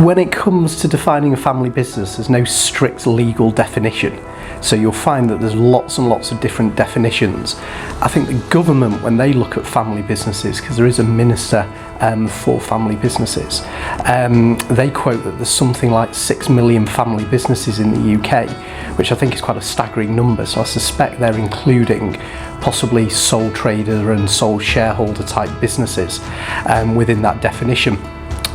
When it comes to defining a family business, there's no strict legal definition. So you'll find that there's lots and lots of different definitions. I think the government, when they look at family businesses, because there is a minister for family businesses, they quote that there's something like 6 million family businesses in the UK, which I think is quite a staggering number. So I suspect they're including possibly sole trader and sole shareholder type businesses within that definition.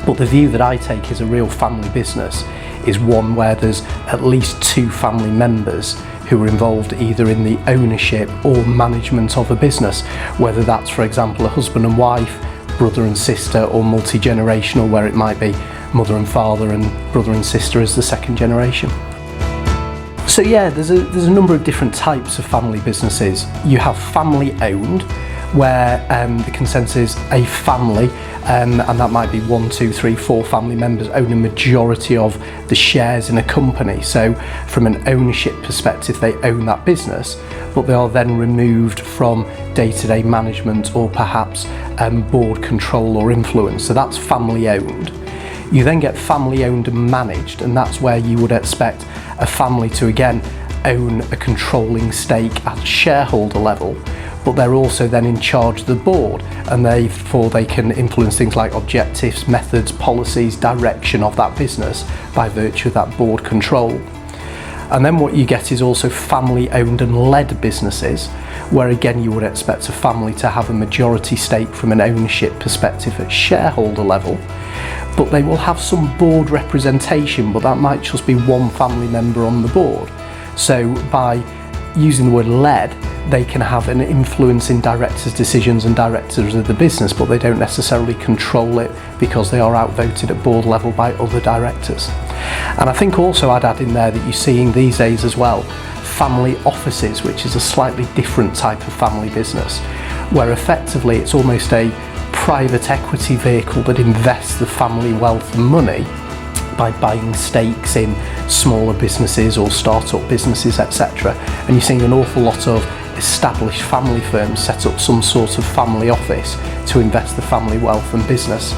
But the view that I take is a real family business is one where there's at least 2 family members who are involved either in the ownership or management of a business, whether that's, for example, a husband and wife, brother and sister, or multi-generational, where it might be mother and father and brother and sister as the second generation. So yeah, there's a number of different types of family businesses. You have family owned, where the consensus is a family, and that might be 1, 2, 3, 4 family members own a majority of the shares in a company. So from an ownership perspective, they own that business, but they are then removed from day-to-day management or perhaps board control or influence. So that's family owned. You then get family owned and managed, and that's where you would expect a family to again own a controlling stake at shareholder level, but they're also then in charge of the board, and therefore they can influence things like objectives, methods, policies, direction of that business by virtue of that board control. And then what you get is also family owned and led businesses, where again you would expect a family to have a majority stake from an ownership perspective at shareholder level, but they will have some board representation, but that might just be one family member on the board. So by using the word led, they can have an influence in directors' decisions and directors of the business, but they don't necessarily control it because they are outvoted at board level by other directors. And I think also I'd add in there that you're seeing these days as well family offices, which is a slightly different type of family business, where effectively it's almost a private equity vehicle that invests the family wealth and money by buying stakes in smaller businesses or start-up businesses, etc. And you're seeing an awful lot of established family firms set up some sort of family office to invest the family wealth and business.